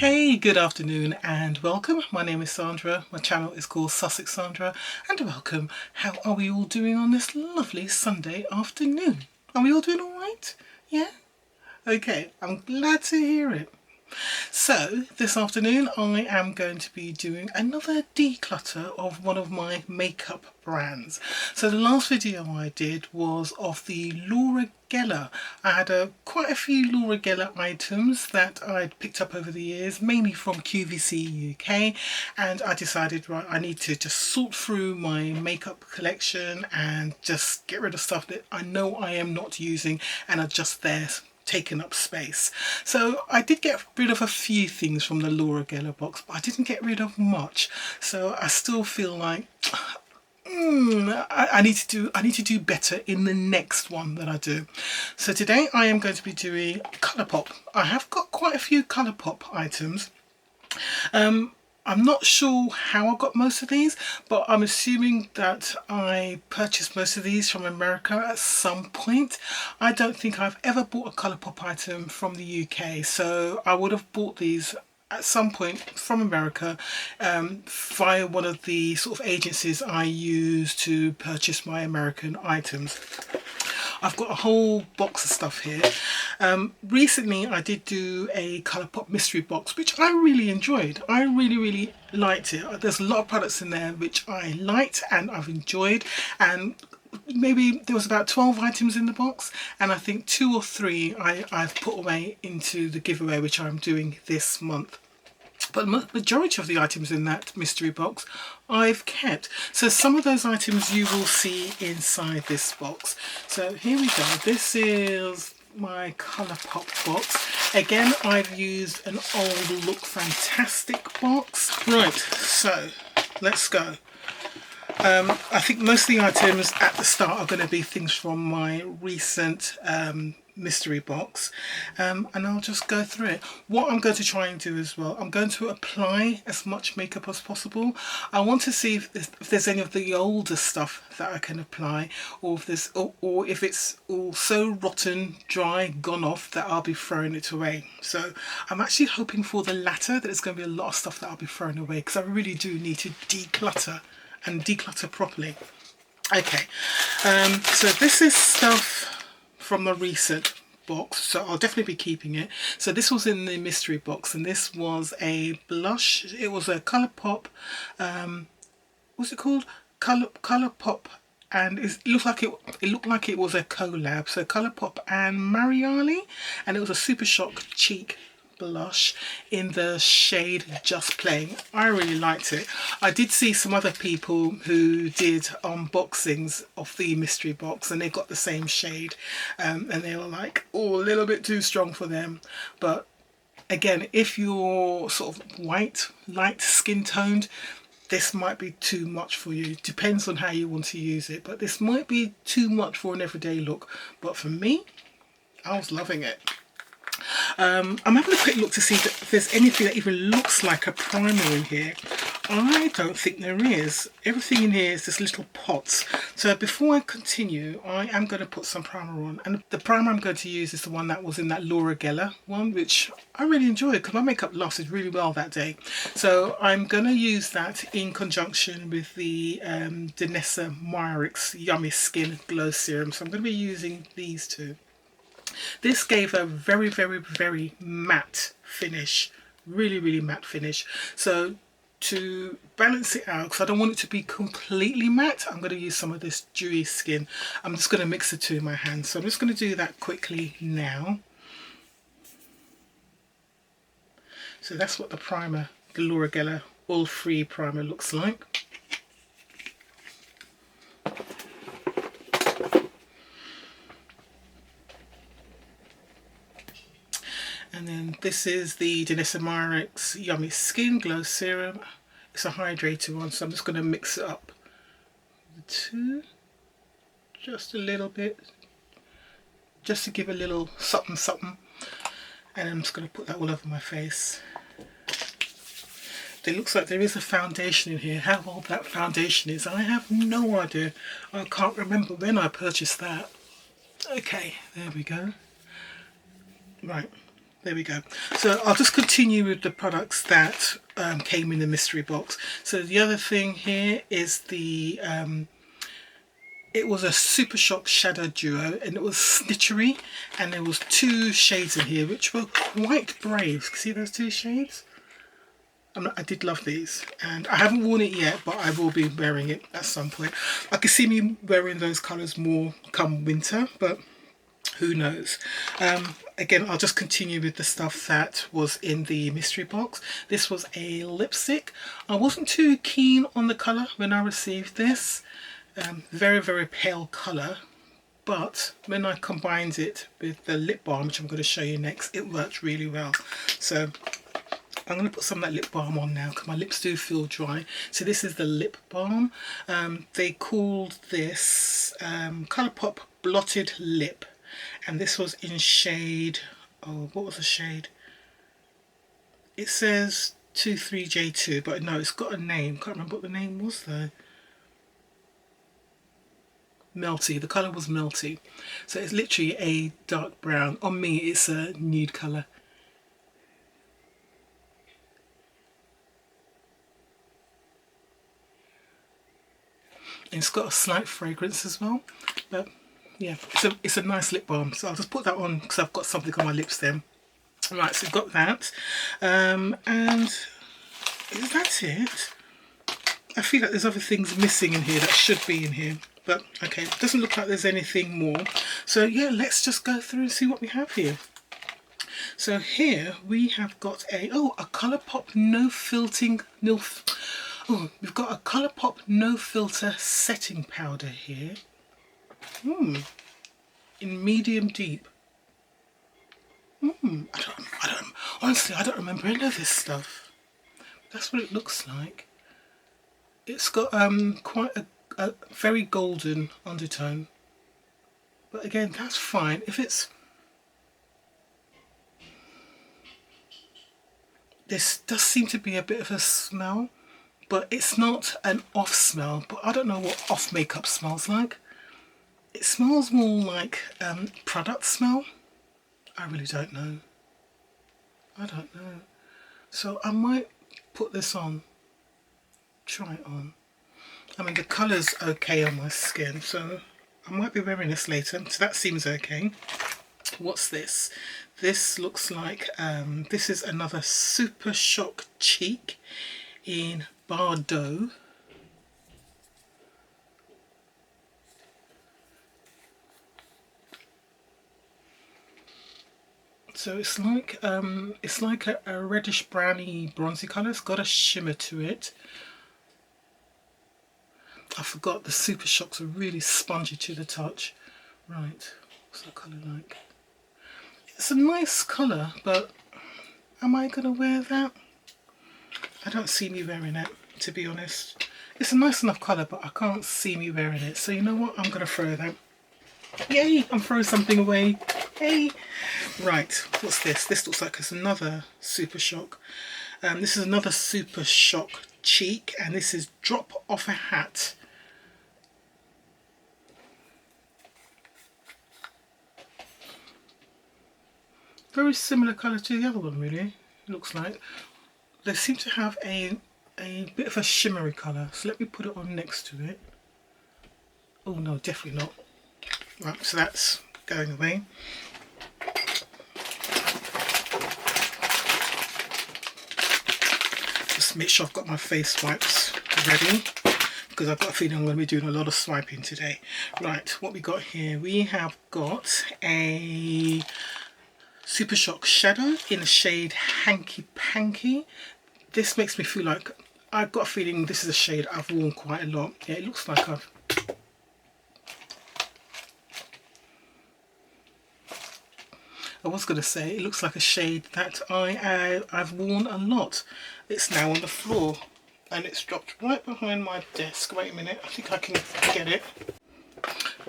Hey, good afternoon and welcome. My name is Sandra. My channel is called Sussex Sandra, and welcome. How are we all doing on this lovely Sunday afternoon? Are we all doing all right? Yeah? Okay, I'm glad to hear it. So this afternoon I am going to be doing another declutter of one of my makeup brands. So the last video I did was of the Laura Geller. I had quite a few Laura Geller items that I'd picked up over the years, mainly from QVC UK, and I decided, right, I need to just sort through my makeup collection and just get rid of stuff that I know I am not using and are just there taken up space. So I did get rid of a few things from the Laura Geller box, but I didn't get rid of much. So I still feel like I need to do better in the next one that I do. So today I am going to be doing Colourpop. I have got quite a few Colourpop items. I'm not sure how I got most of these, but I'm assuming that I purchased most of these from America at some point. I don't think I've ever bought a Colourpop item from the UK, so I would have bought these at some point from America via one of the sort of agencies I use to purchase my American items. I've got a whole box of stuff here. Recently I did do a Colourpop mystery box, which I really enjoyed. I really liked it. There's a lot of products in there which I liked and I've enjoyed, and maybe there was about 12 items in the box, and I think 2 or 3 I've put away into the giveaway which I'm doing this month. But the majority of the items in that mystery box I've kept. So some of those items you will see inside this box. So here we go. This is my Colourpop box. Again, I've used an old Look Fantastic box. Right, so let's go. I think most of the items at the start are going to be things from my recent mystery box, and I'll just go through it. What I'm going to try and do as well, I'm going to apply as much makeup as possible. I want to see if there's any of the older stuff that I can apply, or if there's or if it's all so rotten, dry, gone off that I'll be throwing it away. So I'm actually hoping for the latter, that it's going to be a lot of stuff that I'll be throwing away, because I really do need to declutter and declutter properly. Okay, so this is stuff from the recent box, so I'll definitely be keeping it. So this was in the mystery box, and this was a blush. It was a Colourpop, what's it called? Colourpop, and it looked like it was a collab. So Colourpop and Mariali, and it was a Super Shock Cheek blush in the shade Just Playing. I really liked it. I did see some other people who did unboxings of the mystery box, and they got the same shade, and they were like, oh, a little bit too strong for them. But again, if you're sort of white, light skin toned, this might be too much for you. Depends on how you want to use it, but this might be too much for an everyday look. But for me, I was loving it. I'm having a quick look to see if there's anything that even looks like a primer in here. I don't think there is. Everything in here is just little pots. So before I continue, I am going to put some primer on, and the primer I'm going to use is the one that was in that Laura Geller one, which I really enjoyed because my makeup lasted really well that day. So I'm going to use that in conjunction with the Danessa Myricks Yummy Skin Glow Serum. So I'm going to be using these two. This gave a very matte finish, really matte finish. So to balance it out, because I don't want it to be completely matte, I'm going to use some of this dewy skin. I'm just going to mix the two in my hand. So I'm just going to do that quickly now. So that's what the primer, the Laura Geller Oil-Free Primer looks like. And then this is the Danessa Myricks Yummy Skin Glow Serum. It's a hydrator one, so I'm just going to mix it up. The two, just a little bit, just to give a little something. And I'm just going to put that all over my face. It looks like there is a foundation in here. How old that foundation is, I have no idea. I can't remember when I purchased that. Okay, there we go. Right. There we go. So I'll just continue with the products that came in the mystery box. So the other thing here is the it was a Super Shock Shadow Duo, and it was Snitchery, and there was 2 shades in here which were quite brave. See those 2 shades? I did love these, and I haven't worn it yet, but I will be wearing it at some point. I could see me wearing those colours more come winter, but who knows. Again, I'll just continue with the stuff that was in the mystery box. This was a lipstick. I wasn't too keen on the colour when I received this. Very, very pale colour, but when I combined it with the lip balm, which I'm going to show you next, it worked really well. So I'm going to put some of that lip balm on now because my lips do feel dry. So this is the lip balm. They called this Colourpop Blotted Lip, and this was in shade, oh, what was the shade? It says 23J2, but no, it's got a name. Can't remember what the name was though. Melty. The colour was Melty. So it's literally a dark brown. On me, it's a nude colour. And it's got a slight fragrance as well, but yeah, it's a nice lip balm. So I'll just put that on because I've got something on my lips then. Right, so we've got that, and is that it? I feel like there's other things missing in here that should be in here, but okay, it doesn't look like there's anything more. So yeah, let's just go through and see what we have here. So here we have got a Colourpop we've got a Colourpop No Filter setting powder here. In medium deep. Honestly, I don't remember any of this stuff. That's what it looks like. It's got quite a very golden undertone. But again, that's fine. If it's... This does seem to be a bit of a smell, but it's not an off smell. But I don't know what off makeup smells like. It smells more like product smell. I really don't know. I don't know. So I might put this on. Try it on. I mean, the colour's okay on my skin, so I might be wearing this later. So that seems okay. What's this? This looks like, this is another Super Shock Cheek in Bordeaux. So it's like a reddish browny bronzy colour. It's got a shimmer to it. I forgot the Super Shocks are really spongy to the touch. Right, what's that colour like? It's a nice colour, but am I going to wear that? I don't see me wearing it, to be honest. It's a nice enough colour, but I can't see me wearing it. So you know what? I'm going to throw that. Yay! I'm throwing something away. Hey! Right, what's this? This looks like it's another Super Shock. This is another Super Shock Cheek, and this is Drop Off a Hat. Very similar colour to the other one, really. It looks like they seem to have a bit of a shimmery colour. So let me put it on next to it. Oh no, definitely not. Right, so that's going away. Just make sure I've got my face wipes ready, because I've got a feeling I'm going to be doing a lot of swiping today. Right, what we got here? We have got a Super Shock Shadow in the shade Hanky Panky. This makes me feel like I've got a feeling this is a shade I've worn quite a lot. Yeah, it looks like I've... I was going to say, it looks like a shade that I've worn a lot. It's now on the floor and it's dropped right behind my desk. Wait a minute, I think I can get it.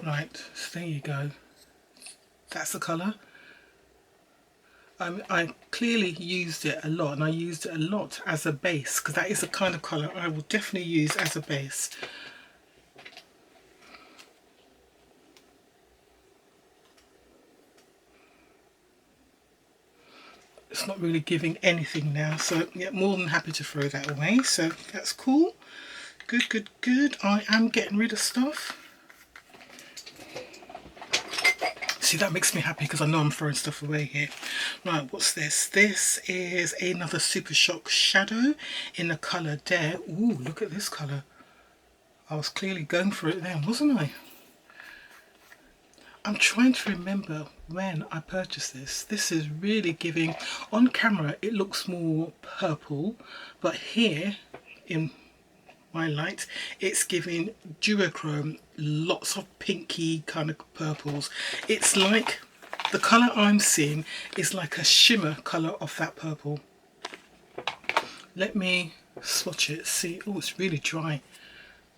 Right, so there you go. That's the colour. I clearly used it a lot, and I used it a lot as a base, because that is the kind of colour I will definitely use as a base. it's not really giving anything now. So yeah, more than happy to throw that away. So that's cool. Good, good, good. I am getting rid of stuff. See, that makes me happy because I know I'm throwing stuff away here. Right, what's this? This is another Super Shock shadow in the colour Dare. Ooh, look at this colour. I was clearly going for it then, wasn't I? I'm trying to remember when I purchased this. This is really giving, on camera it looks more purple, but here in my light it's giving duochrome, lots of pinky kind of purples. It's like the colour I'm seeing is like a shimmer colour of that purple. Let me swatch it, see. Oh, it's really dry.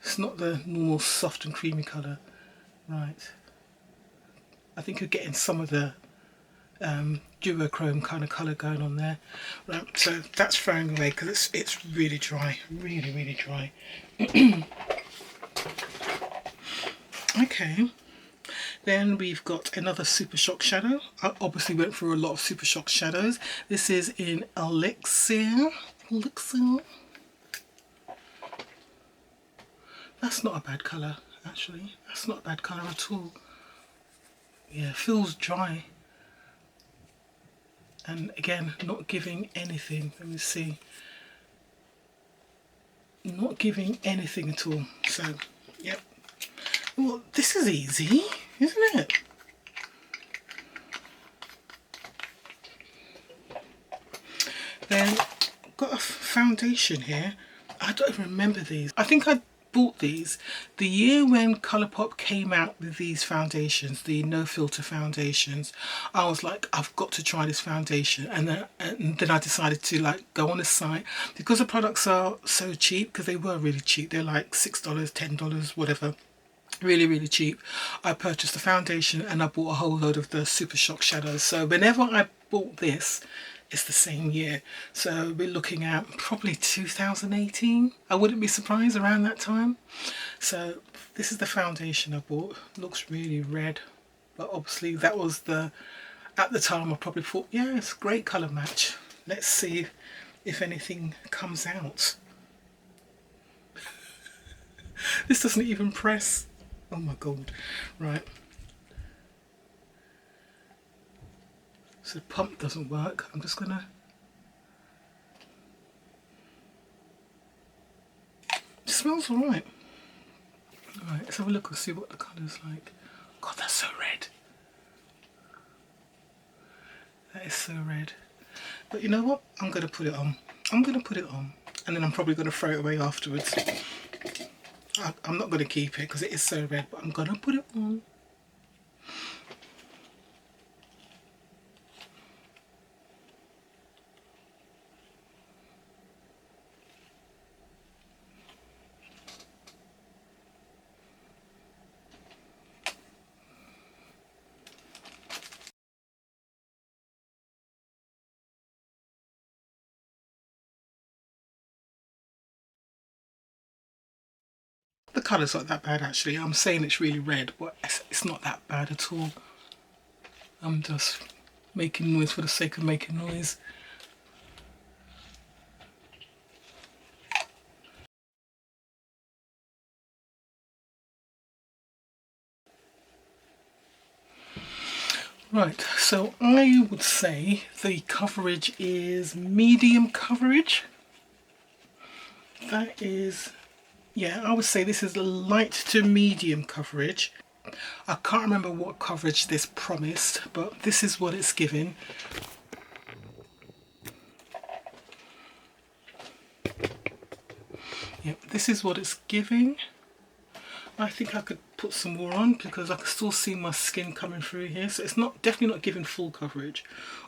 It's not the normal soft and creamy colour. Right, I think you're getting some of the duochrome kind of colour going on there. Right, so that's throwing away because it's really dry, really dry. Okay, then we've got another Super Shock shadow. I obviously went through a lot of Super Shock shadows. This is in Elixir. That's not a bad colour, actually. That's not a bad colour at all. Yeah, feels dry. And again, not giving anything. Let me see. Not giving anything at all. So, yep. Well, this is easy, isn't it? Then, got a foundation here. I don't remember these. I think I bought these the year when Colourpop came out with these foundations, the no filter foundations. I was like, I've got to try this foundation, and then I decided to like go on the site because the products are so cheap, because they were really cheap. They're like $6, $10, whatever. Really cheap. I purchased the foundation and I bought a whole load of the Super Shock shadows. So whenever I bought this, it's the same year. So we're looking at probably 2018. I wouldn't be surprised around that time. So this is the foundation I bought. Looks really red, but obviously that was at the time I probably thought, yeah, it's a great colour match. Let's see if anything comes out. This doesn't even press. Oh my god. Right. So the pump doesn't work. I'm just gonna... It smells alright. Alright, let's have a look and see what the colour's like. God, that's so red. That is so red. But you know what? I'm gonna put it on. I'm gonna put it on. And then I'm probably gonna throw it away afterwards. I'm not gonna keep it because it is so red, but I'm gonna put it on. The colour's not that bad actually. I'm saying it's really red, but it's not that bad at all. I'm just making noise for the sake of making noise. Right, so I would say the coverage is medium coverage. That is, yeah, I would say this is light to medium coverage. I can't remember what coverage this promised, but this is what it's giving. Yep, this is what it's giving. I think I could put some more on because I can still see my skin coming through here. So it's not definitely not giving full coverage,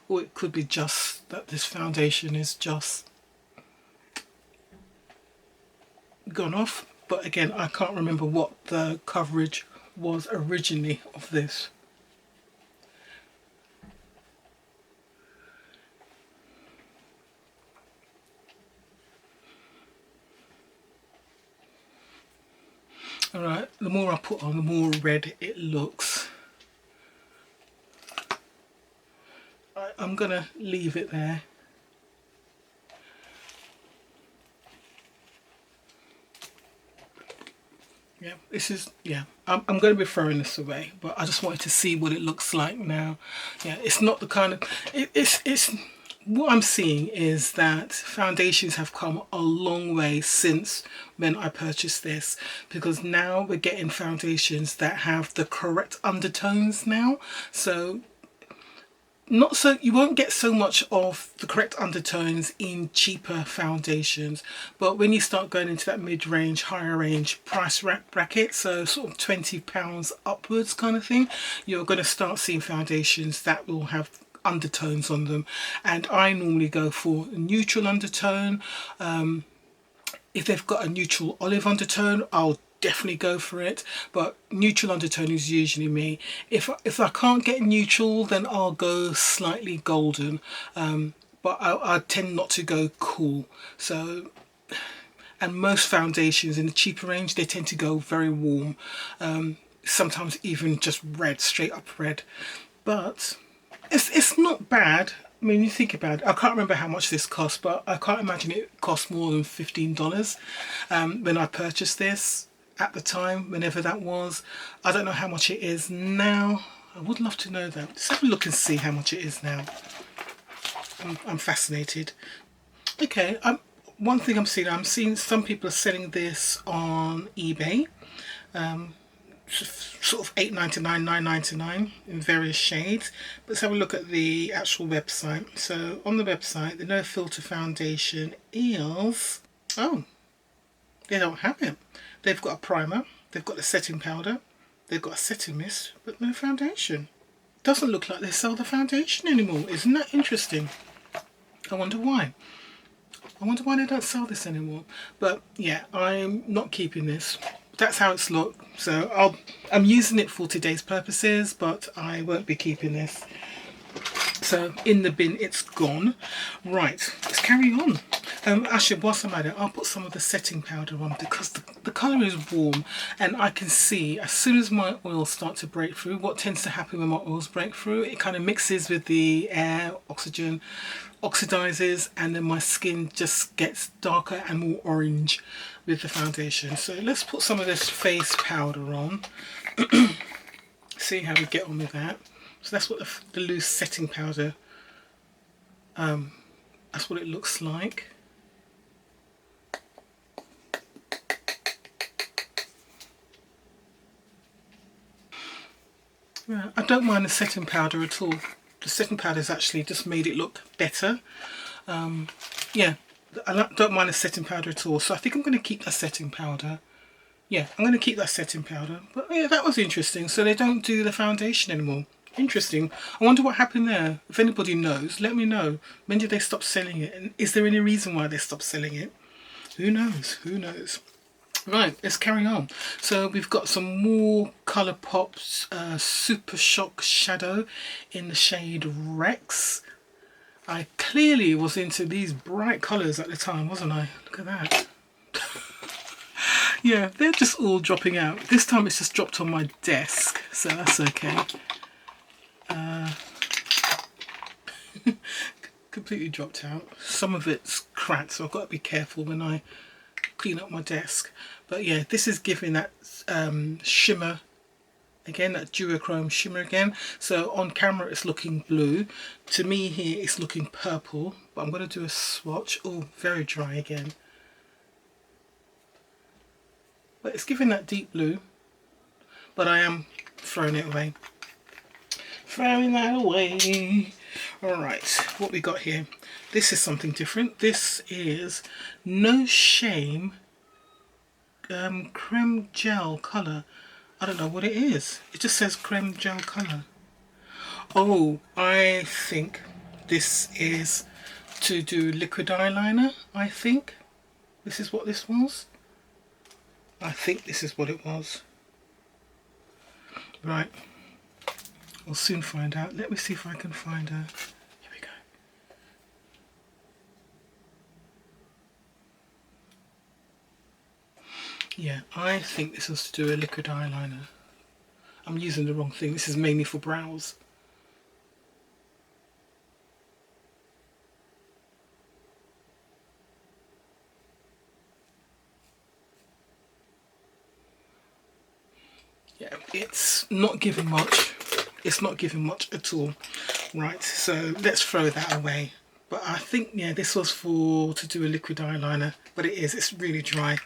or it could be just that this foundation is just gone off. But again, I can't remember what the coverage was originally of this. Alright, the more I put on, the more red it looks. I'm gonna leave it there. Yeah, this is, yeah, I'm going to be throwing this away, but I just wanted to see what it looks like now. Yeah, it's not the kind of, it's what I'm seeing is that foundations have come a long way since when I purchased this, because now we're getting foundations that have the correct undertones now. So not so, you won't get so much of the correct undertones in cheaper foundations, but when you start going into that mid-range, higher range price bracket, so sort of £20 upwards kind of thing, you're going to start seeing foundations that will have undertones on them. And I normally go for a neutral undertone. If they've got a neutral olive undertone, I'll definitely go for it, but neutral undertone is usually me. If I can't get neutral, then I'll go slightly golden, but I tend not to go cool. So, and most foundations in the cheaper range, they tend to go very warm, sometimes even just red, straight up red, but it's not bad. I mean, you think about it, I can't remember how much this cost, but I can't imagine it cost more than $15 when I purchased this at the time, whenever that was. I don't know how much it is now. I would love to know that. Let's have a look and see how much it is now. I'm fascinated. Okay, one thing I'm seeing some people are selling this on eBay. Sort of $8.99, $9.99 in various shades. But let's have a look at the actual website. So on the website, the no filter foundation is, oh, they don't have it. They've got a primer, they've got a setting powder, they've got a setting mist, but no foundation. Doesn't look like they sell the foundation anymore. Isn't that interesting? I wonder why. I wonder why they don't sell this anymore. But yeah, I'm not keeping this. That's how it's looked. So I'm using it for today's purposes, but I won't be keeping this. So in the bin, it's gone. Right, let's carry on. Actually, whilst I'm at it, I'll put some of the setting powder on, because the colour is warm, and I can see as soon as my oils start to break through, what tends to happen when my oils break through, it kind of mixes with the air, oxygen, oxidizes, and then my skin just gets darker and more orange with the foundation. So let's put some of this face powder on. See how we get on with that. So that's what the loose setting powder, that's what it looks like. Yeah, I don't mind the setting powder at all. The setting powder has actually just made it look better. Yeah, I don't mind the setting powder at all. So I think I'm going to keep that setting powder. Yeah, I'm going to keep that setting powder. But yeah, that was interesting. So they don't do the foundation anymore. Interesting. I wonder what happened there. If anybody knows, let me know. When did they stop selling it? And is there any reason why they stopped selling it? Who knows? Who knows? Right, let's carry on. So we've got some more Colourpop's Super Shock Shadow in the shade Rex. I clearly was into these bright colours at the time, wasn't I? Look at that. Yeah, they're just all dropping out. This time it's just dropped on my desk, so that's okay. Completely dropped out. Some of it's cracked, so I've got to be careful when I clean up my desk. But yeah, this is giving that shimmer again, that duochrome shimmer again. So on camera it's looking blue. To me here it's looking purple, but I'm going to do a swatch. Oh, very dry again. But it's giving that deep blue, but I am throwing it away. Throwing that away. Alright, what we got here. This is something different. This is No Shame creme gel colour. I don't know what it is. It just says creme gel colour. Oh, I think this is to do liquid eyeliner, I think. This is what this was. I think this is what it was. Right. We'll soon find out. Let me see if I can find her. Here we go. Yeah, I think this was to do a liquid eyeliner. I'm using the wrong thing. This is mainly for brows. Yeah, it's not giving much. It's not giving much at all. Right, so let's throw that away. But I think, yeah, this was to do a liquid eyeliner, but it's really dry.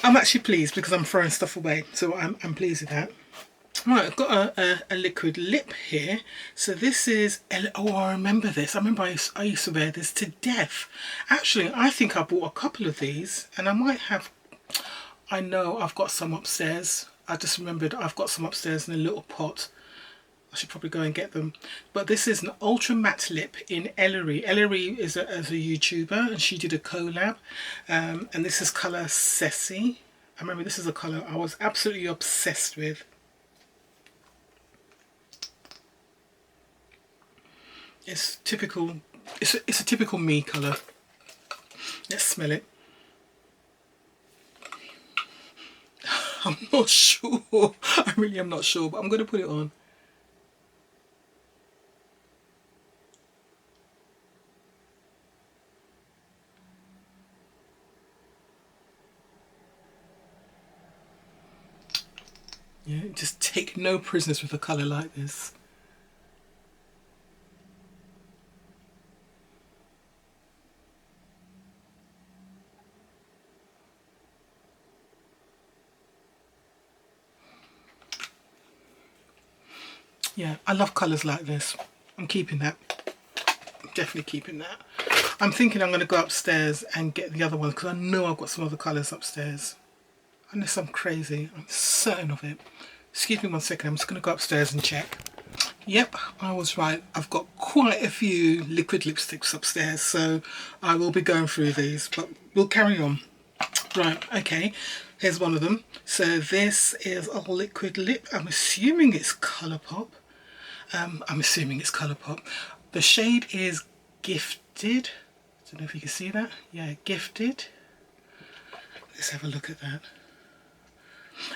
I'm actually pleased because I'm throwing stuff away, so I'm pleased with that. Right, I've got a liquid lip here. So this is, oh, I remember this. I remember I used to wear this to death. Actually, I think I bought a couple of these, and I might have, I know I've got some upstairs. I just remembered I've got some upstairs in a little pot. I should probably go and get them. But this is an ultra matte lip in Ellery. Ellery is a YouTuber, and she did a collab. And this is colour Ceci. I remember this is a colour I was absolutely obsessed with. It's typical. It's a typical me colour. Let's smell it. I'm not sure. I really am not sure, but I'm going to put it on. Yeah, just take no prisoners with a colour like this. Yeah, I love colours like this. I'm keeping that. I'm definitely keeping that. I'm thinking I'm going to go upstairs and get the other ones because I know I've got some other colours upstairs. Unless I'm crazy, I'm certain of it. Excuse me 1 second, I'm just going to go upstairs and check. Yep, I was right. I've got quite a few liquid lipsticks upstairs, so I will be going through these, but we'll carry on. Right, okay, here's one of them. So this is a liquid lip. I'm assuming it's Colourpop. I'm assuming it's Colourpop. The shade is Gifted. I don't know if you can see that. Yeah, Gifted. Let's have a look at that.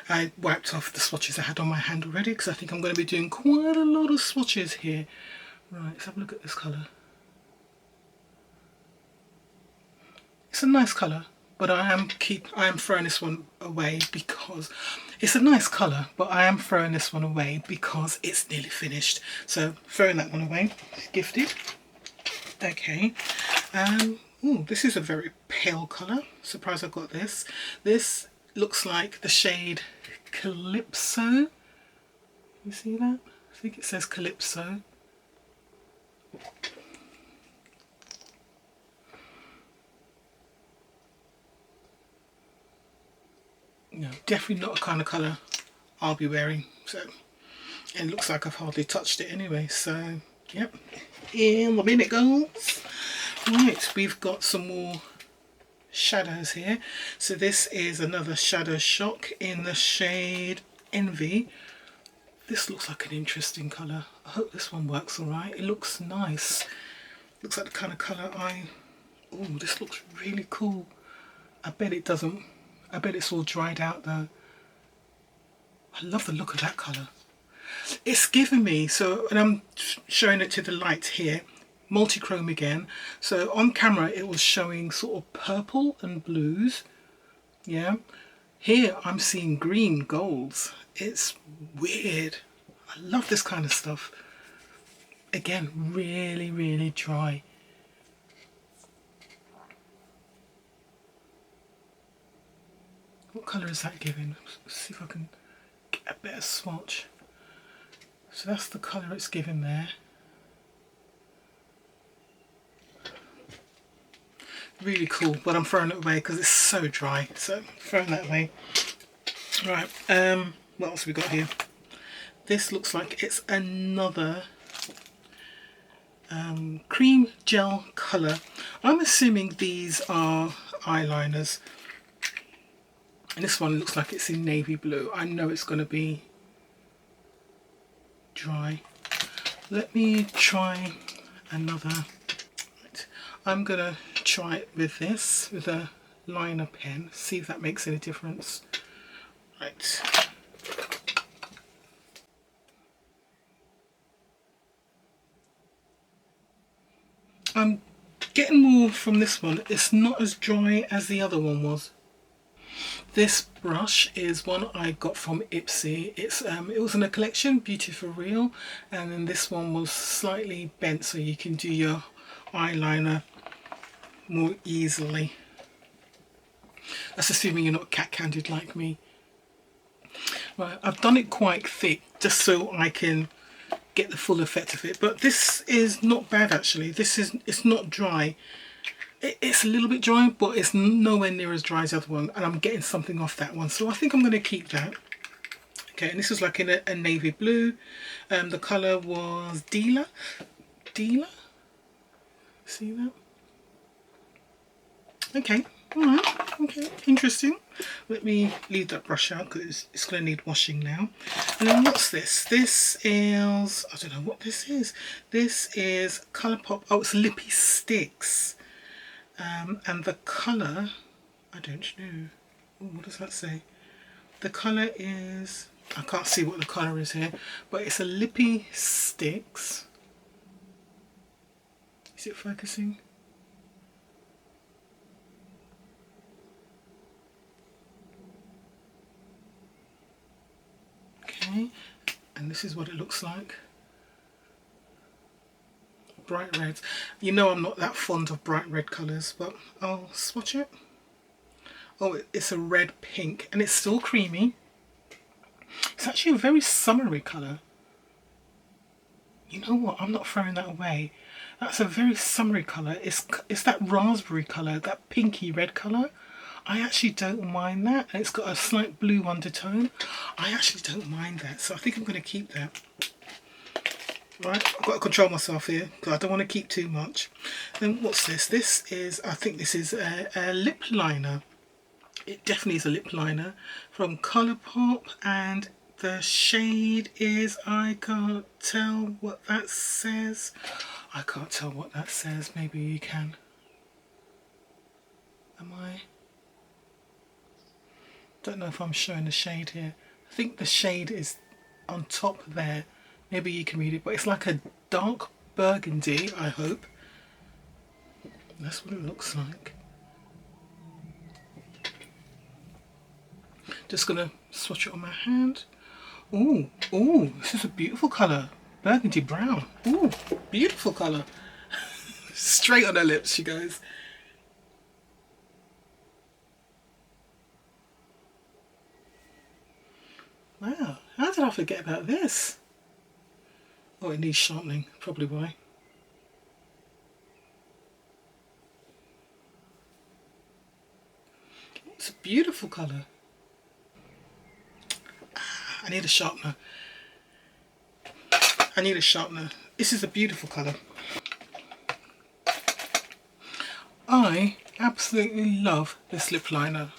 I wiped off the swatches I had on my hand already because I think I'm going to be doing quite a lot of swatches here. Right, let's have a look at this colour. It's a nice colour, but I am throwing this one away because it's a nice colour, but I am throwing this one away because it's nearly finished. So throwing that one away. Gifted. Okay. Ooh, this is a very pale colour. Surprised I got this. This looks like the shade Calypso. You see that? I think it says Calypso. No, definitely not a kind of colour I'll be wearing. So, and it looks like I've hardly touched it anyway. So, yep, in the bin it goes. Right, we've got some more shadows here. So this is another Shadow Shock in the shade Envy. This looks like an interesting colour. I hope this one works alright. It looks nice. Looks like the kind of colour oh, this looks really cool. I bet it doesn't. I bet it's all dried out though. I love the look of that colour. It's given me, so, and I'm showing it to the light here, multi-chrome again. So on camera it was showing sort of purple and blues. Yeah. Here I'm seeing green golds. It's weird. I love this kind of stuff. Again, really, really dry. What colour is that giving? Let's see if I can get a better swatch. So that's the colour it's giving there. Really cool, but I'm throwing it away because it's so dry. So throwing that away. Right, what else have we got here? This looks like it's another cream gel colour. I'm assuming these are eyeliners. And this one looks like it's in navy blue. I know it's going to be dry. Let me try another. Right. I'm going to try it with this, with a liner pen, see if that makes any difference. Right. I'm getting more from this one. It's not as dry as the other one was. This brush is one I got from Ipsy. It was in a collection, Beauty for Real, and then this one was slightly bent so you can do your eyeliner more easily. That's assuming you're not cat-candid like me. Right, I've done it quite thick just so I can get the full effect of it, but this is not bad actually. It's not dry. It's a little bit dry, but it's nowhere near as dry as the other one, and I'm getting something off that one, so I think I'm going to keep that. Okay, and this is like in a navy blue. The colour was Dealer. See that? Okay, alright, okay, interesting. Let me leave that brush out because it's going to need washing now. And then what's this? This is, I don't know what this is. This is Colourpop, oh, it's Lippy Sticks. And the colour, I don't know. Ooh, what does that say? The colour is, I can't see what the colour is here, but it's a Lippy Sticks. Is it focusing? Okay, and this is what it looks like. Bright reds. You know I'm not that fond of bright red colours, but I'll swatch it. Oh, it's a red pink, and it's still creamy. It's actually a very summery colour. You know what? I'm not throwing that away. That's a very summery colour. It's that raspberry colour, that pinky red colour. I actually don't mind that. And it's got a slight blue undertone. I actually don't mind that, so I think I'm going to keep that. Right, I've got to control myself here because I don't want to keep too much. Then what's this? This is, I think this is a lip liner. It definitely is a lip liner from Colourpop, and the shade is, I can't tell what that says. I can't tell what that says. Maybe you can. Am I? Don't know if I'm showing the shade here. I think the shade is on top there. Maybe you can read it, but it's like a dark burgundy, I hope. That's what it looks like. Just gonna swatch it on my hand. Ooh, ooh, this is a beautiful colour. Burgundy brown. Ooh, beautiful colour. Straight on her lips, she goes. Wow, how did I forget about this? Oh, it needs sharpening, probably why. It's a beautiful colour. I need a sharpener. I need a sharpener. This is a beautiful colour. I absolutely love this lip liner.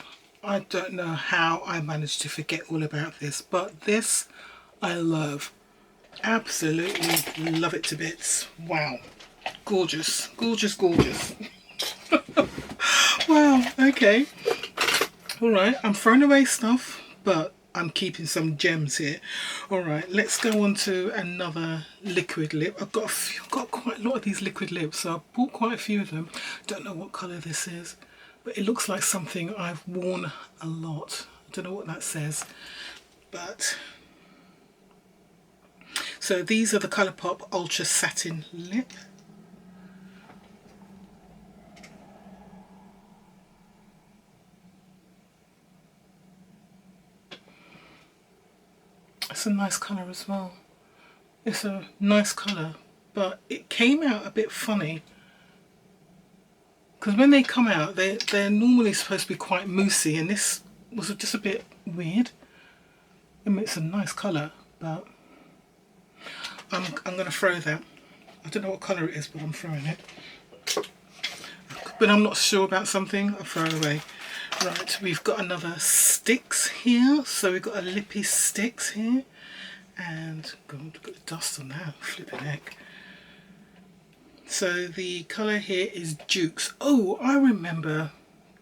I don't know how I managed to forget all about this, but this I love. Absolutely love it to bits. Wow. Gorgeous. Gorgeous, gorgeous. Wow, okay. Alright, I'm throwing away stuff, but I'm keeping some gems here. Alright, let's go on to another liquid lip. I've got quite a lot of these liquid lips, so I've bought quite a few of them. Don't know what colour this is, but it looks like something I've worn a lot. I don't know what that says, but... So these are the Colourpop Ultra Satin Lip. It's a nice colour as well. It's a nice colour, but it came out a bit funny. Because when they come out, they're normally supposed to be quite moussey, and this was just a bit weird. I mean, it's a nice colour, but I'm going to throw that. I don't know what colour it is, but I'm throwing it. But I'm not sure about something, I'll throw it away. Right, we've got another sticks here. So we've got a Lippy Sticks here. And, God, got the dust on that, flipping heck. So the colour here is Dukes. Oh, I remember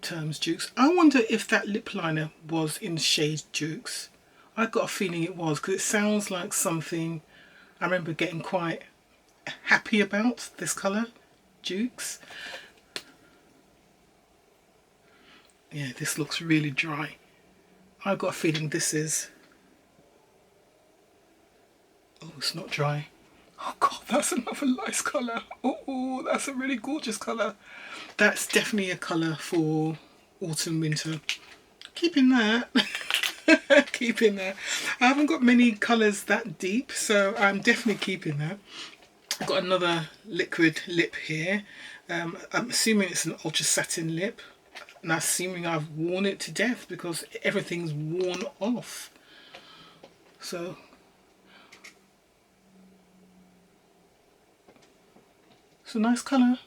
terms Dukes. I wonder if that lip liner was in shade Dukes. I got a feeling it was, because it sounds like something I remember getting quite happy about, this colour, Dukes. Yeah, this looks really dry. I've got a feeling this is... Oh, it's not dry. Oh God, that's another nice colour. Oh, that's a really gorgeous colour. That's definitely a colour for autumn, winter. Keeping that. Keeping that. I haven't got many colours that deep, so I'm definitely keeping that. I've got another liquid lip here. I'm assuming it's an ultra satin lip, and I'm assuming I've worn it to death because everything's worn off. So it's a nice colour,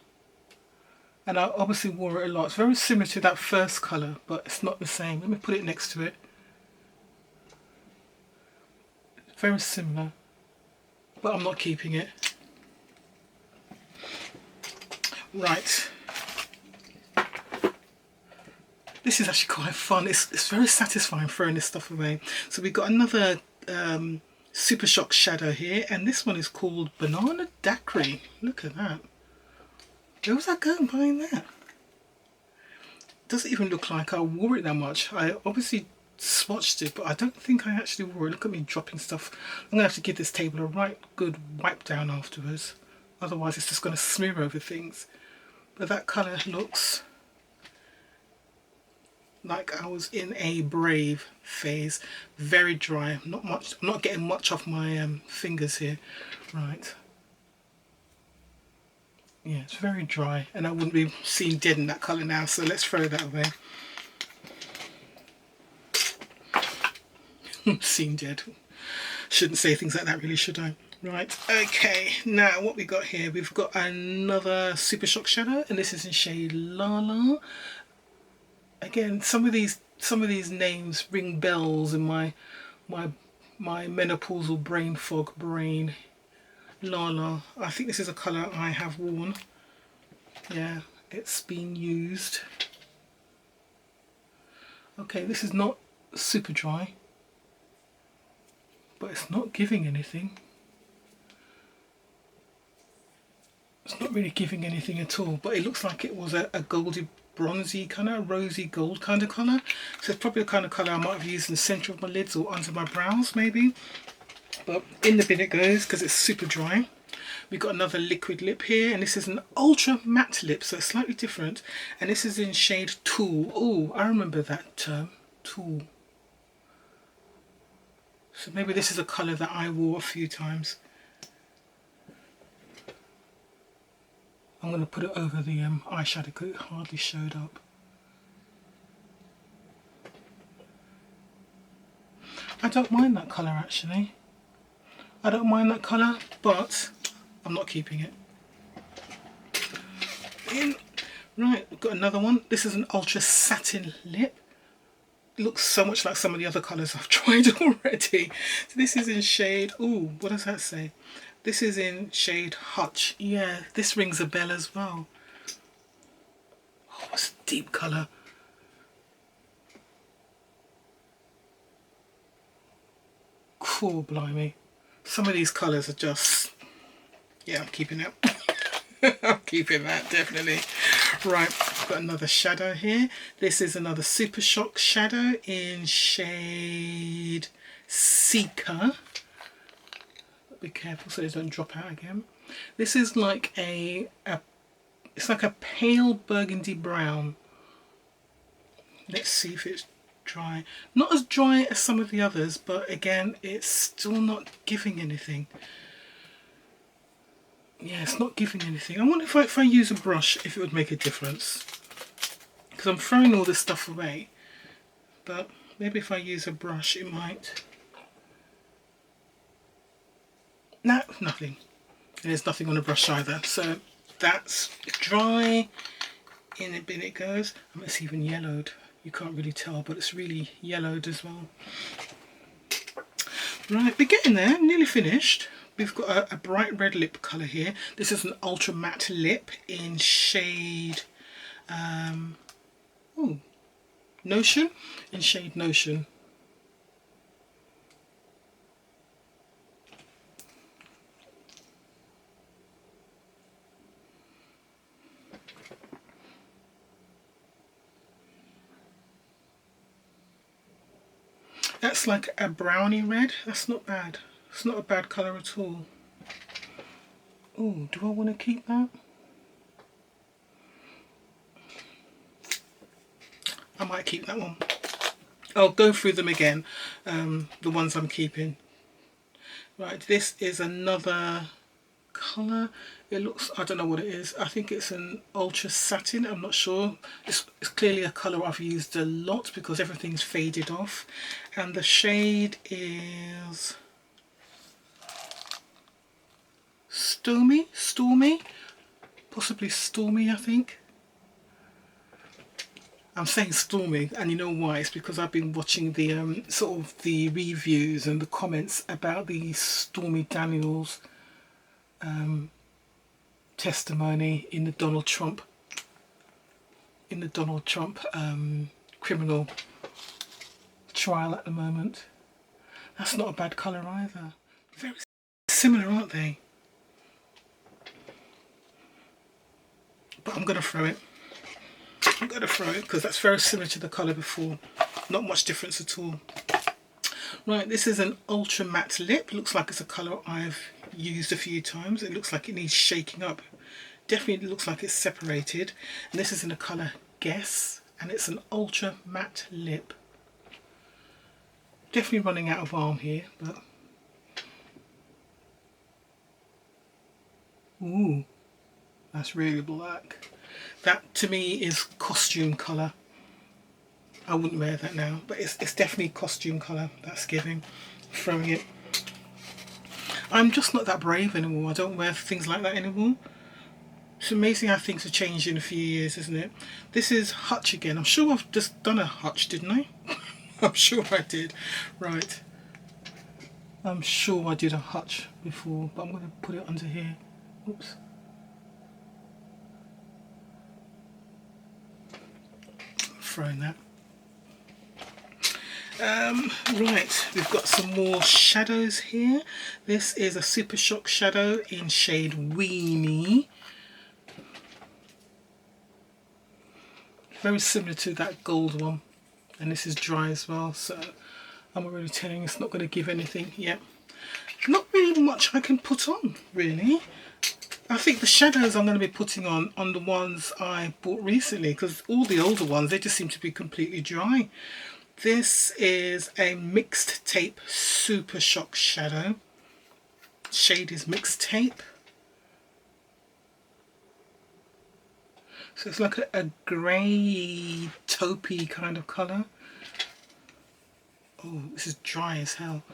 and I obviously wore it a lot. It's very similar to that first colour, but it's not the same. Let me put it next to it. Very similar, but I'm not keeping it. Right. This is actually quite fun. It's very satisfying throwing this stuff away. So we've got another Super Shock shadow here, and this one is called Banana Daiquiri. Look at that. Where was I going buying that? Doesn't even look like I wore it that much. I obviously swatched it, but I don't think I actually wore it. Look at me dropping stuff. I'm gonna have to give this table a right good wipe down afterwards, otherwise it's just going to smear over things. But that colour looks like I was in a Brave phase. Very dry, not much. I'm not getting much off my fingers here. Right, yeah, it's very dry, and I wouldn't be seeing dead in that colour now, so let's throw that away. Seeing dead. Shouldn't say things like that really, should I? Right, okay, now what we got here, we've got another Super Shock shadow, and this is in shade Lala. Again, some of these names ring bells in my menopausal brain fog brain. Lala, I think this is a colour I have worn. Yeah, it's been used. Okay, this is not super dry, but it's not giving anything. It's not really giving anything at all, but it looks like it was a goldy bronzy kind of rosy gold kind of colour. So it's probably the kind of colour I might have used in the centre of my lids or under my brows maybe. But in the bin it goes because it's super dry. We've got another liquid lip here, and this is an ultra matte lip, so it's slightly different. And this is in shade Tulle. Oh, I remember that term, Tulle. So maybe this is a colour that I wore a few times. I'm going to put it over the eyeshadow because it hardly showed up. I don't mind that colour actually. I don't mind that colour, but I'm not keeping it. Right, we've got another one. This is an ultra satin lip. It looks so much like some of the other colours I've tried already. So this is in shade, ooh, what does that say? This is in shade Hutch. Yeah, this rings a bell as well. Oh, it's a deep colour. Cool, blimey. Some of these colours are just... Yeah, I'm keeping it. I'm keeping that, definitely. Right, got another shadow here. This is another Super Shock shadow in shade Seeker. Be careful so they don't drop out again. This is like it's like a pale burgundy brown. Let's see if it's dry. Not as dry as some of the others, but again, it's still not giving anything. Yeah, it's not giving anything. I wonder if I use a brush, if it would make a difference. Because I'm throwing all this stuff away. But maybe if I use a brush, it might. No, nothing. And there's nothing on the brush either. So that's dry. In the bin it goes. And it's even yellowed. You can't really tell, but it's really yellowed as well. Right, we're getting there. Nearly finished. We've got a bright red lip colour here. This is an ultra matte lip in shade Notion. In shade Notion. That's like a brownie red. That's not bad. It's not a bad colour at all. Oh, do I want to keep that? I might keep that one. I'll go through them again, the ones I'm keeping. Right, this is another colour. It looks, I don't know what it is. I think it's an ultra satin, I'm not sure. It's clearly a colour I've used a lot because everything's faded off. And the shade is Stormy, possibly Stormy, I think. I'm saying Stormy, and you know why? It's because I've been watching the sort of the reviews and the comments about the Stormy Daniels testimony in the Donald Trump criminal trial at the moment. That's not a bad colour either. Very similar, aren't they? But I'm going to throw it. I'm going to throw it because that's very similar to the colour before. Not much difference at all. Right, this is an ultra matte lip. Looks like it's a colour I've used a few times. It looks like it needs shaking up. Definitely looks like it's separated. And this is in the colour Guess, and it's an ultra matte lip. Definitely running out of balm here, but ooh, that's really black. That to me is costume colour. I wouldn't wear that now, but it's definitely costume colour that's giving. Throwing it. I'm just not that brave anymore. I don't wear things like that anymore. It's amazing how things have changed in a few years, isn't it? This is Hutch again. I'm sure I've just done a Hutch, didn't I? I'm sure I did. Right. I'm sure I did a Hutch before, but I'm going to put it under here. Oops. Throwing that. Right, we've got some more shadows here. This is a Super Shock shadow in shade Weenie. Very similar to that gold one. And this is dry as well, so I'm already telling it's not going to give anything yet. Not really much I can put on, really. I think the shadows I'm going to be putting on the ones I bought recently, because all the older ones, they just seem to be completely dry. This is a Mixed Tape Super Shock shadow. Shade is Mixed Tape. So it's like a grey, taupey kind of colour. Oh, this is dry as hell.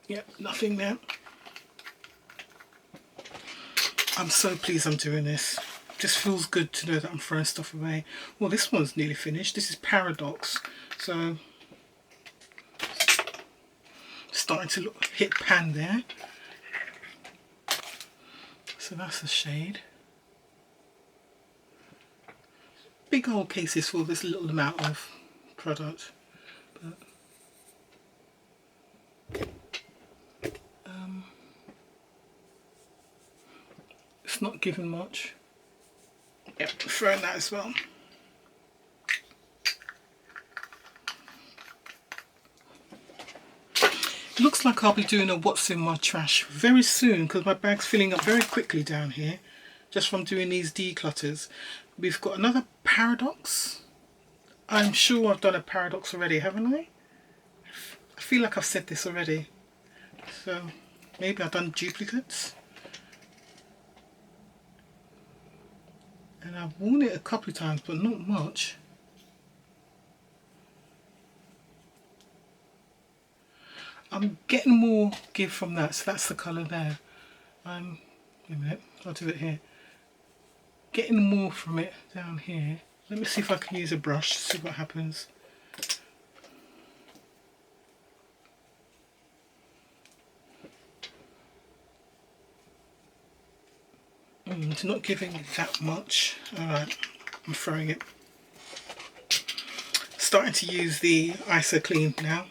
Yeah, nothing there. I'm so pleased I'm doing this. Just feels good to know that I'm throwing stuff away. Well, this one's nearly finished. This is Paradox. So, starting to hit pan there. So that's a shade. Big old cases for this little amount of product. But, it's not giving much. Yep, throwing that as well. Looks like I'll be doing a what's in my trash very soon because my bag's filling up very quickly down here just from doing these declutters. We've got another Paradox. I'm sure I've done a Paradox already, haven't I? I feel like I've said this already. So maybe I've done duplicates. And I've worn it a couple of times, but not much. I'm getting more give from that, so that's the colour there. Wait a minute, I'll do it here. Getting more from it down here. Let me see if I can use a brush to see what happens. It's not giving that much. Alright, I'm throwing it. Starting to use the ISO Clean now.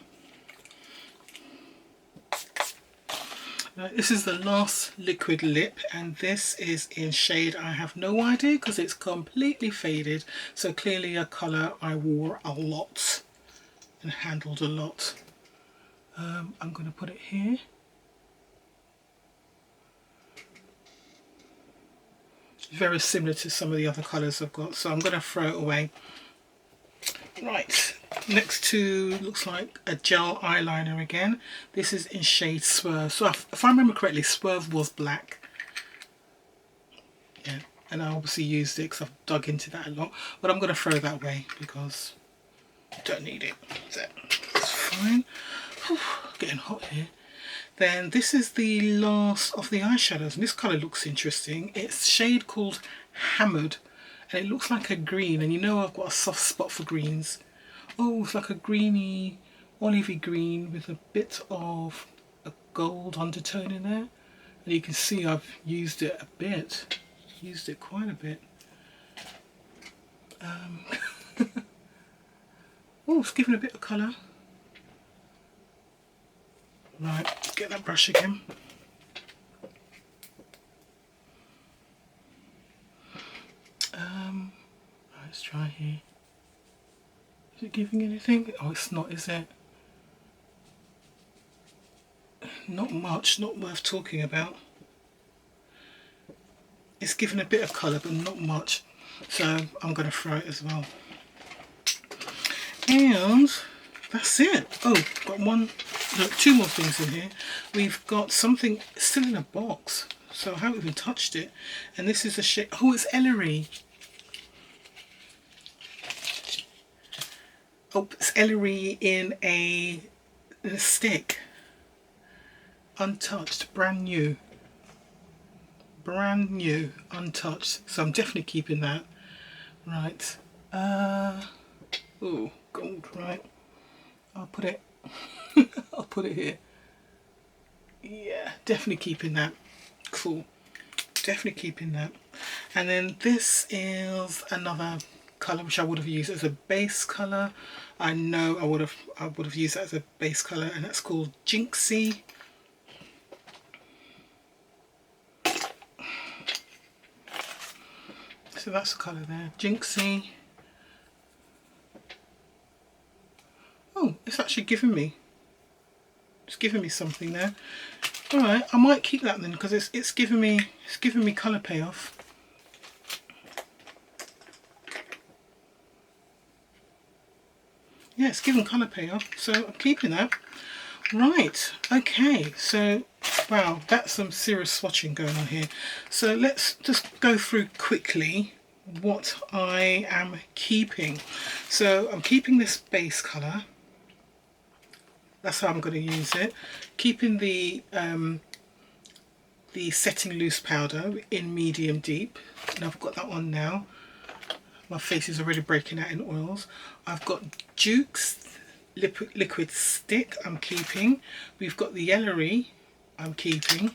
This is the last liquid lip, and this is in shade I have no idea because it's completely faded. So clearly a colour I wore a lot. and handled a lot. I'm going to put it here. Very similar to some of the other colours I've got, so I'm going to throw it away. Right, next to looks like a gel eyeliner again. This is in shade Swerve. So if I remember correctly, Swerve was black. Yeah, and I obviously used it because I've dug into that a lot. But I'm going to throw that away because I don't need it. So that's fine. Whew, getting hot here. Then this is the last of the eyeshadows, and this colour looks interesting. It's a shade called Hammered, and it looks like a green, and you know I've got a soft spot for greens. Oh, it's like a greeny, olivey green with a bit of a gold undertone in there. And you can see I've used it a bit, used it quite a bit. Oh, it's giving a bit of colour. Right, let's get that brush again. Let's try here. Is it giving anything? Oh, it's not, is it? Not much, not worth talking about. It's giving a bit of colour, but not much. So I'm going to throw it as well. And that's it. Oh, got one, no, two more things in here. We've got something still in a box, so I haven't even touched it. And this is a shade, oh, it's Ellery. Oh, it's Ellery in a stick. Untouched, brand new. Brand new, untouched. So I'm definitely keeping that. Right. Oh, gold, right. I'll put it I'll put it here. Yeah, definitely keeping that. Cool. Definitely keeping that. And then this is another colour which I would have used as a base colour. I know I would have used that as a base colour, and that's called Jinxie. So that's the colour there, Jinxie. Oh, it's actually giving me something there. All right, I might keep that then because it's giving me colour payoff. Yeah, it's giving colour payoff, so I'm keeping that. Right, okay, so wow, that's some serious swatching going on here. So let's just go through quickly what I am keeping. So I'm keeping this base colour. That's how I'm going to use it. Keeping the setting loose powder in medium deep, and I've got that on now. My face is already breaking out in oils. I've got Duke's liquid stick I'm keeping. We've got the Ellery I'm keeping.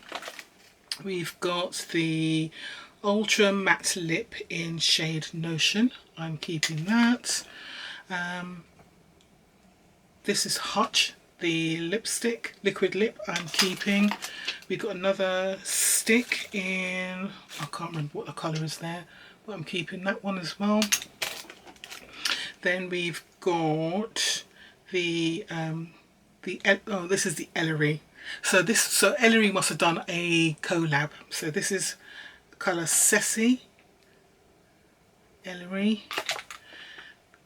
We've got the Ultra Matte Lip in shade Notion. I'm keeping that. This is Hutch, the lipstick, liquid lip, I'm keeping. We've got another stick in, I can't remember what the colour is there, but I'm keeping that one as well. Then we've got the oh, this is the Ellery. So Ellery must have done a collab. So this is colour Ceci, Ellery.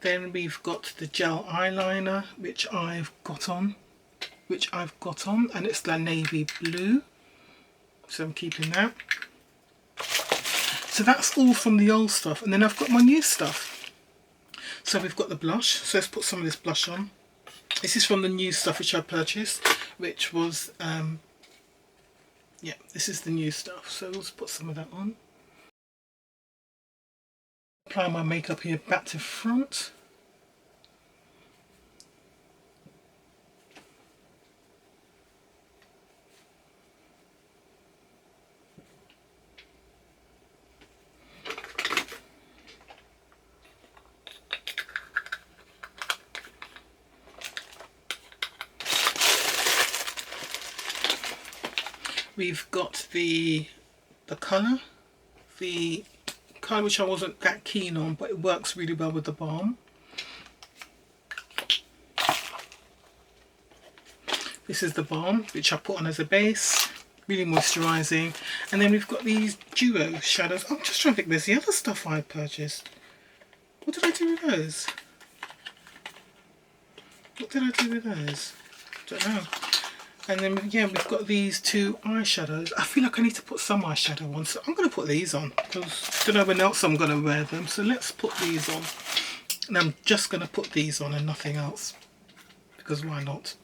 Then we've got the gel eyeliner, which I've got on, and it's the navy blue. So I'm keeping that. So that's all from the old stuff, and then I've got my new stuff. So we've got the blush. So let's put some of this blush on. This is from the new stuff which I purchased, which was yeah, this is the new stuff. So let's put some of that on. Apply my makeup here back to front. We've got the colour which I wasn't that keen on, but it works really well with the balm. This is the balm, which I put on as a base, really moisturising. And then we've got these duo shadows. I'm just trying to think, there's the other stuff I purchased. What did I do with those? What did I do with those? Don't know. And then, yeah, we've got these two eyeshadows. I feel like I need to put some eyeshadow on, so I'm going to put these on, because I don't know when else I'm going to wear them. So let's put these on. And I'm just going to put these on and nothing else, because why not?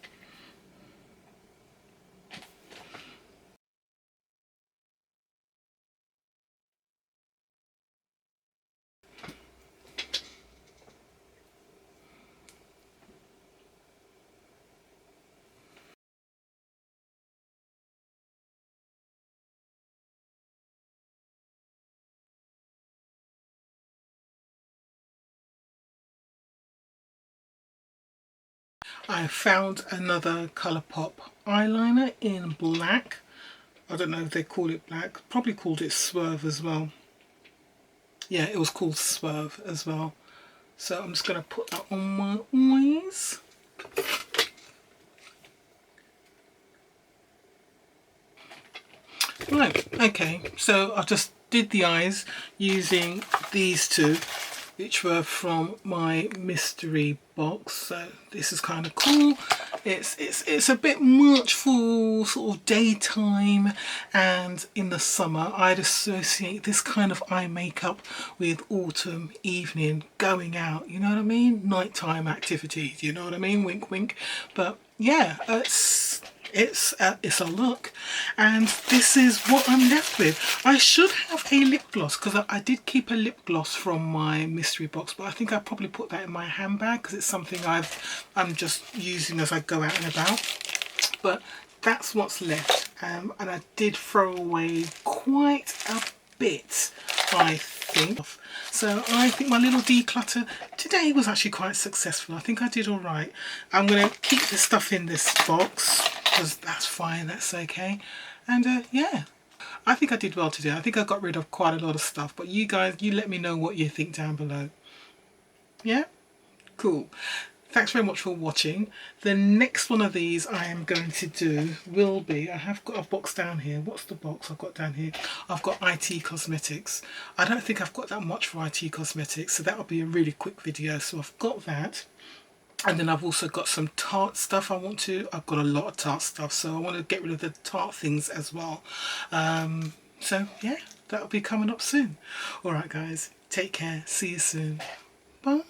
I found another Colourpop eyeliner in black. I don't know if they call it black. Probably called it Swerve as well. Yeah, it was called Swerve as well. So I'm just going to put that on my eyes. Right, okay, so I just did the eyes using these two, which were from my mystery box. So this is kind of cool. It's a bit much for sort of daytime, and in the summer I'd associate this kind of eye makeup with autumn evening, going out, you know what I mean, nighttime activities, you know what I mean, wink wink. But yeah, it's a look, and this is what I'm left with. I should have a lip gloss, because I did keep a lip gloss from my mystery box, but I think I probably put that in my handbag because it's something I'm just using as I go out and about. But that's what's left, and I did throw away quite a bit, I think. So I think my little declutter today was actually quite successful. I think I did all right. I'm going to keep the stuff in this box, because that's fine, that's okay. And yeah, I think I did well today. I think I got rid of quite a lot of stuff, but you guys, you let me know what you think down below. Yeah, cool. Thanks very much for watching. The next one of these I am going to do will be, I have got a box down here. What's the box I've got down here? I've got IT Cosmetics. I don't think I've got that much for IT Cosmetics, so that'll be a really quick video. So I've got that. And then I've also got some Tarte stuff I've got a lot of Tarte stuff, so I want to get rid of the Tarte things as well. So yeah, that'll be coming up soon. Alright guys, take care, see you soon. Bye.